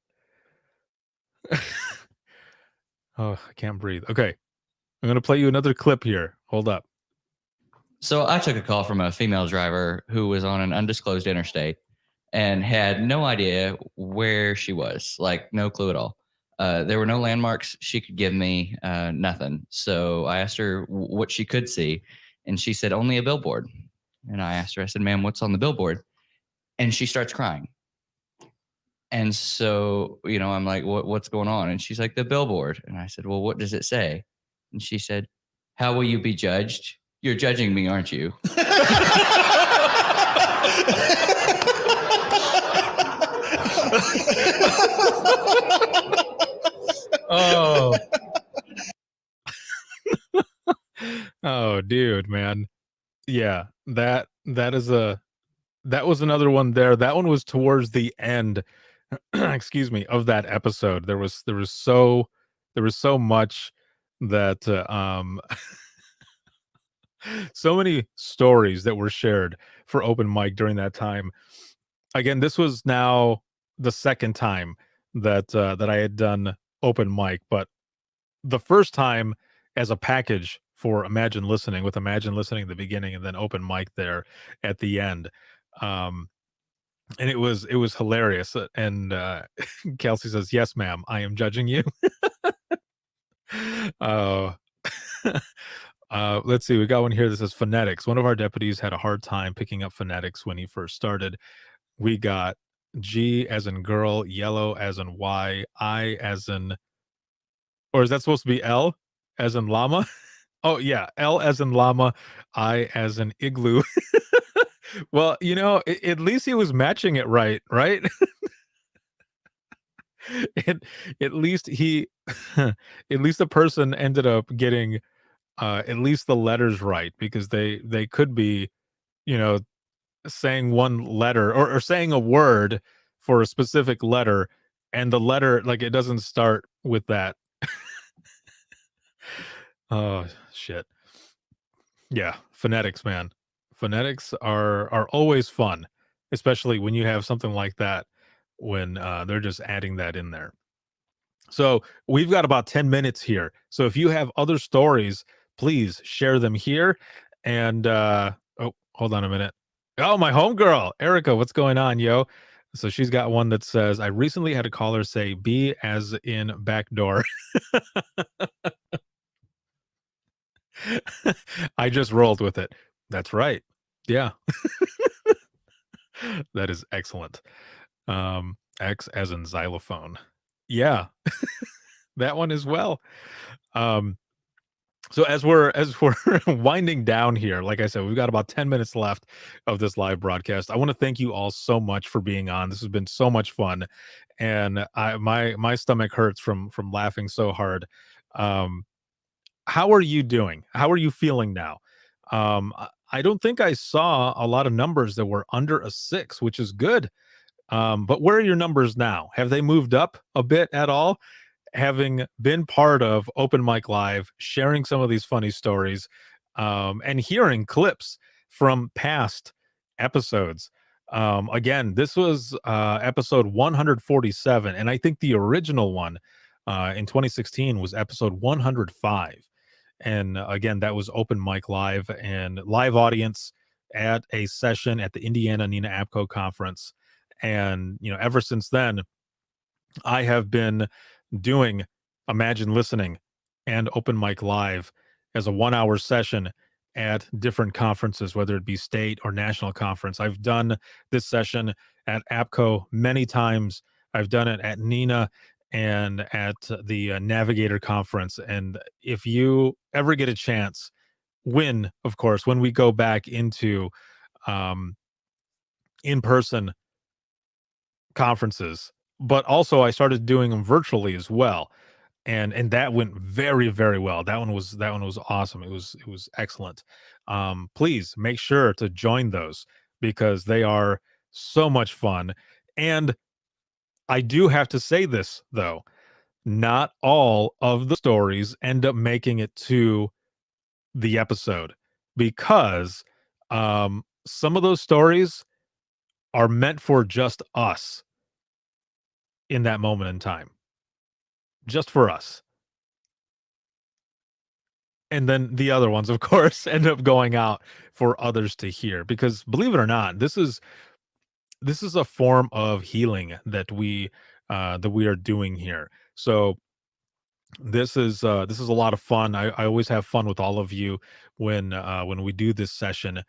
Oh, I can't breathe. Okay. I'm going to play you another clip here. Hold up. So I took a call from a female driver who was on an undisclosed interstate and had no idea where she was, like no clue at all. There were no landmarks she could give me, nothing. So I asked her what she could see, and she said only a billboard. And I asked her, I said, ma'am, what's on the billboard? And she starts crying. And so, I'm like, what's going on? And she's like, the billboard. And I said, well, what does it say? And she said, how will you be judged? You're judging me, aren't you? Oh. Oh, dude, man. Yeah, that was another one there. That one was towards the end, excuse me, of that episode. There was so much that so many stories that were shared for open mic during that time. Again, this was now the second time that I had done open mic, but the first time as a package for Imagine Listening, with Imagine Listening at the beginning and then open mic there at the end. And it was hilarious. And Kelsey says, yes, ma'am, I am judging you. Let's see. We got one here that says phonetics. One of our deputies had a hard time picking up phonetics when he first started. We got G as in girl, yellow as in Y, I as in, or is that supposed to be L as in llama? Oh yeah, L as in llama, I as in igloo. Well, at least he was matching it right? At least the person ended up getting at least the letters right, because they could be, saying one letter or saying a word for a specific letter, and the letter, like, it doesn't start with that. Oh shit. Yeah, phonetics, man. Phonetics are always fun, especially when you have something like that, when they're just adding that in there. So we've got about 10 minutes here. So if you have other stories, please share them here. And hold on a minute. Oh, my homegirl, Erica, what's going on, yo? So she's got one that says, I recently had a caller say B as in backdoor. I just rolled with it. That's right. Yeah. That is excellent. X as in xylophone. Yeah, that one as well. Um, so as we're winding down here, like I said, we've got about 10 minutes left of this live broadcast. I want to thank you all so much for being on. This has been so much fun, and my stomach hurts from laughing so hard. Um, how are you doing? How are you feeling now? I don't think I saw a lot of numbers that were under a 6, which is good. But where are your numbers now? Have they moved up a bit at all? Having been part of Open Mic Live, sharing some of these funny stories, and hearing clips from past episodes. Again, this was episode 147, and I think the original one in 2016 was episode 105. And again, that was Open Mic Live and live audience at a session at the Indiana Nina Apco conference. And, ever since then, I have been doing Imagine Listening and Open Mic Live as a 1-hour session at different conferences, whether it be state or national conference. I've done this session at APCO many times. I've done it at Nina and at the Navigator conference. And if you ever get a chance, when we go back into in-person conferences, but also I started doing them virtually as well, and that went very, very well. That one was awesome. It was excellent. Please make sure to join those because they are so much fun. And I do have to say this though, not all of the stories end up making it to the episode because some of those stories are meant for just us in that moment in time, just for us. And then the other ones, of course, end up going out for others to hear because, believe it or not, this is a form of healing that we are doing here. So this is a lot of fun. I always have fun with all of you when we do this session.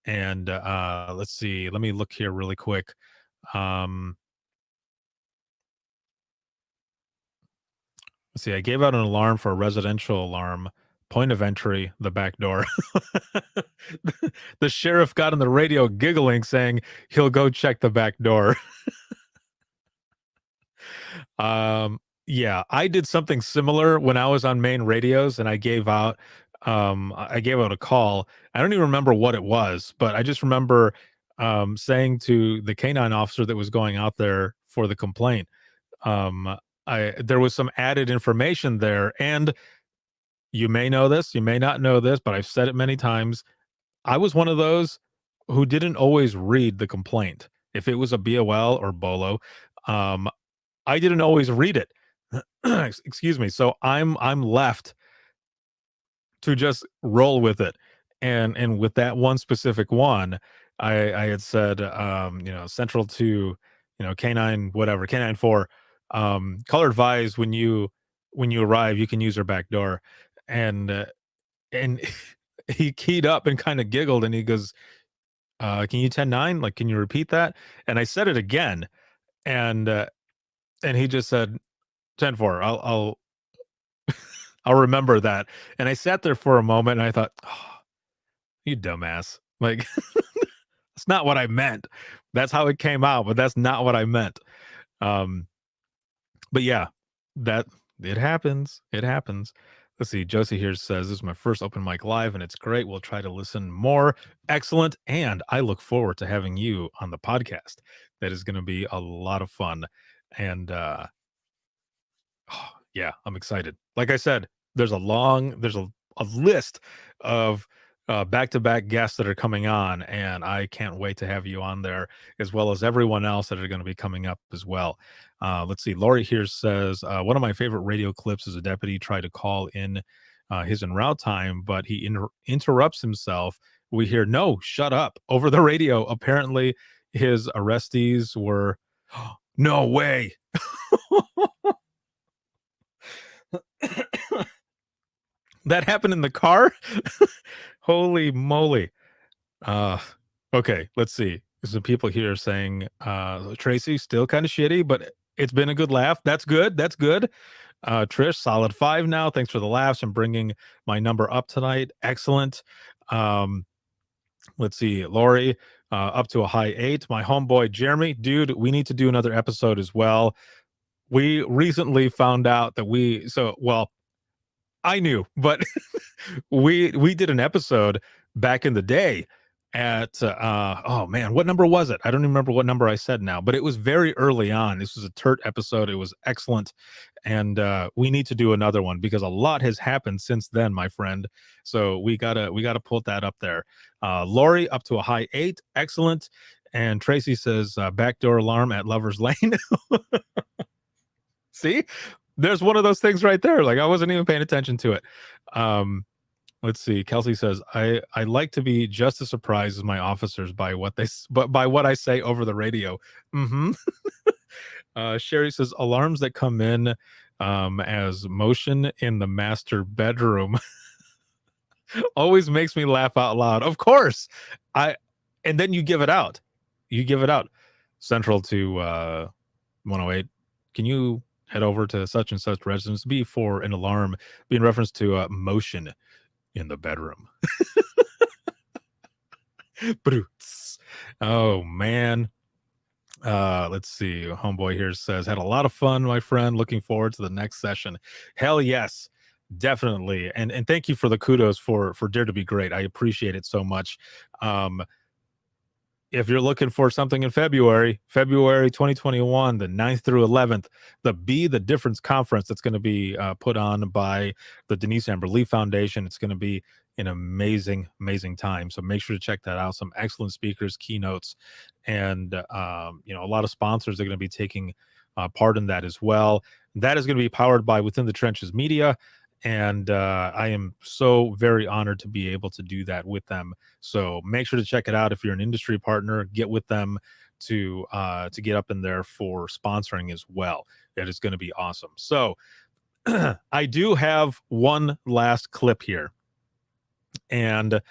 And let's see. Let me look here really quick. Let's see. I gave out an alarm for a residential alarm. Point of entry, the back door. The sheriff got on the radio giggling, saying he'll go check the back door. Yeah, I did something similar when I was on main radios, and I gave out a call. I don't even remember what it was, but I just remember saying to the canine officer that was going out there for the complaint, there was some added information there, and you may know this, you may not know this, but I've said it many times. I was one of those who didn't always read the complaint. If it was a BOL or BOLO, I didn't always read it. Excuse me. So I'm left to just roll with it. And with that one specific one, I had said, central to, canine, whatever, canine 4, color advised when you arrive, you can use our back door. And he keyed up and kind of giggled and he goes, can you 10-9? Like, can you repeat that? And I said it again. And he just said 10-4. I'll I'll remember that. And I sat there for a moment and I thought, oh, you dumbass. Like, that's not what I meant. That's how it came out, but that's not what I meant. But yeah, that it happens. It happens. Let's see. Josie here says, this is my first Open Mic Live and it's great. We'll try to listen more. Excellent. And I look forward to having you on the podcast. That is going to be a lot of fun. And yeah, I'm excited. Like I said, there's a list of back-to-back guests that are coming on, and I can't wait to have you on there, as well as everyone else that are going to be coming up as well. Let's see. Lori here says, one of my favorite radio clips is a deputy tried to call in his en route time, but he interrupts himself. We hear, no, shut up, over the radio. Apparently, his arrestees were, no way. That happened in the car? Holy moly. Okay, let's see. some people here saying, Tracy, still kind of shitty, but it's been a good laugh. That's good. That's good. Trish, solid 5 now. Thanks for the laughs and bringing my number up tonight. Excellent. Let's see. Lori, up to a high 8. My homeboy, Jeremy, dude, we need to do another episode as well. We recently found out that I knew, but we did an episode back in the day at oh man, what number was it? I don't even remember what number I said now, but it was very early on. This was a Turt episode. It was excellent, and we need to do another one because a lot has happened since then, my friend. So we gotta put that up there. Lori, up to a high 8, excellent. And Tracy says backdoor alarm at Lover's Lane. See, there's one of those things right there. Like I wasn't even paying attention to it. Let's see. Kelsey says, I like to be just as surprised as my officers by what I say over the radio. Mm-hmm. Sherry says, alarms that come in as motion in the master bedroom always makes me laugh out loud. Of course. And then you give it out. Central to 108. Can you head over to such and such residence B for an alarm be in reference to motion in the bedroom? Brutes. Oh man. Let's see. Homeboy here says, had a lot of fun, my friend. Looking forward to the next session. Hell yes, definitely. And thank you for the kudos for Dare to Be Great. I appreciate it so much. If you're looking for something in February 2021, the 9th through 11th, the Be the Difference conference that's going to be put on by the Denise Amber Lee Foundation. It's going to be an amazing, amazing time. So make sure to check that out. Some excellent speakers, keynotes, and a lot of sponsors are going to be taking part in that as well. That is going to be powered by Within the Trenches Media. And I am so very honored to be able to do that with them. So make sure to check it out. If you're an industry partner, get with them to get up in there for sponsoring as well. It is going to be awesome. So I do have one last clip here, and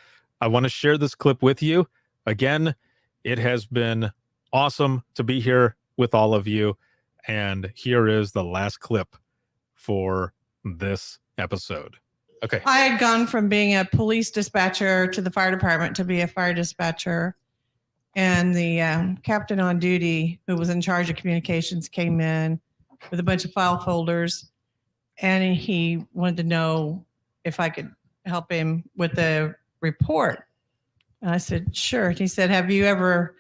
I want to share this clip with you. Again, it has been awesome to be here with all of you. And here is the last clip for this episode. Okay. I had gone from being a police dispatcher to the fire department to be a fire dispatcher. And the captain on duty who was in charge of communications came in with a bunch of file folders, and he wanted to know if I could help him with the report. And I said, sure. And he said, have you ever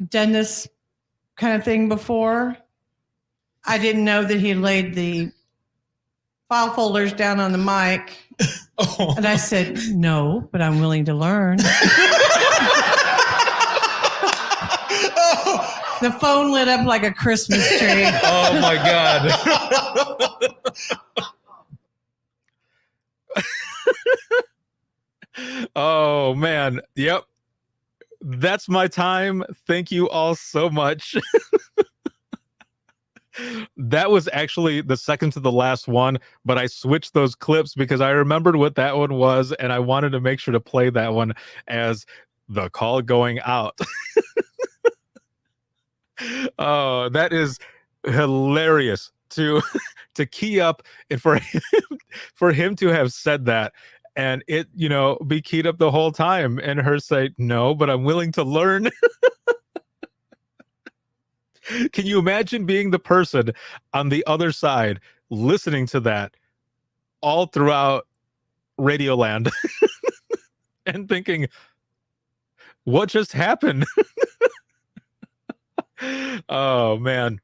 done this kind of thing before? I didn't know that he laid the file folders down on the mic. Oh. And I said, no, but I'm willing to learn. The phone lit up like a Christmas tree. Oh my God. Oh man. Yep. That's my time. Thank you all so much. That was actually the second to the last one, but I switched those clips because I remembered what that one was, and I wanted to make sure to play that one as the call going out. Oh, that is hilarious to key up and for him to have said that and it, be keyed up the whole time and her say, no, but I'm willing to learn. Can you imagine being the person on the other side listening to that all throughout Radioland and thinking, what just happened? Oh, man.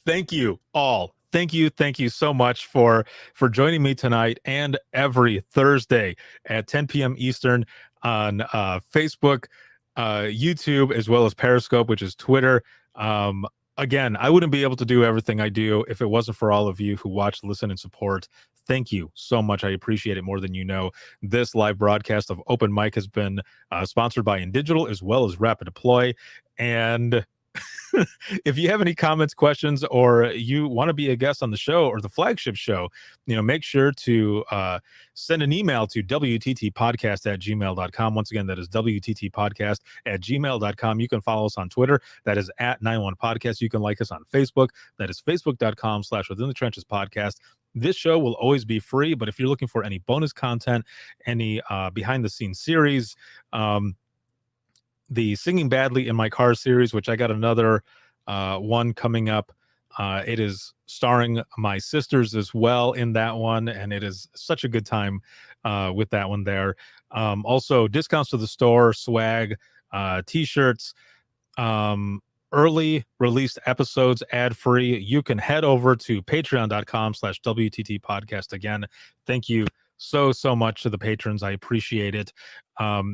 Thank you all. Thank you so much for joining me tonight and every Thursday at 10 p.m. Eastern on Facebook, YouTube, as well as Periscope, which is Twitter. Again, I wouldn't be able to do everything I do if it wasn't for all of you who watch, listen, and support. Thank you so much. I appreciate it more than you know. This live broadcast of Open Mic has been sponsored by InDigital as well as Rapid Deploy. And if you have any comments, questions, or you want to be a guest on the show or the flagship show, make sure to send an email to wttpodcast@gmail.com. Once again, that is wttpodcast@gmail.com. You can follow us on Twitter. That is @91podcast. You can like us on Facebook. That is facebook.com/Within the Trenches podcast. This show will always be free, but if you're looking for any bonus content, any behind the scenes series, the Singing Badly in My Car series, which I got another one coming up. It is starring my sisters as well in that one, and it is such a good time with that one there. Also, discounts to the store, swag, t-shirts, early released episodes ad-free. You can head over to patreon.com/WTT podcast. Again, thank you so much to the patrons. I appreciate it.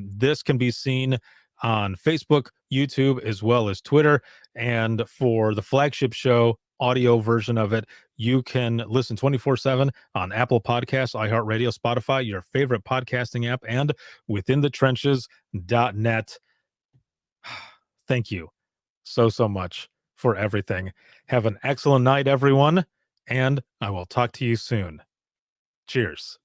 This can be seen on Facebook, YouTube, as well as Twitter. And for the flagship show, audio version of it, you can listen 24/7 on Apple Podcasts, iHeartRadio, Spotify, your favorite podcasting app, and withinthetrenches.net. Thank you so much for everything. Have an excellent night, everyone, and I will talk to you soon. Cheers.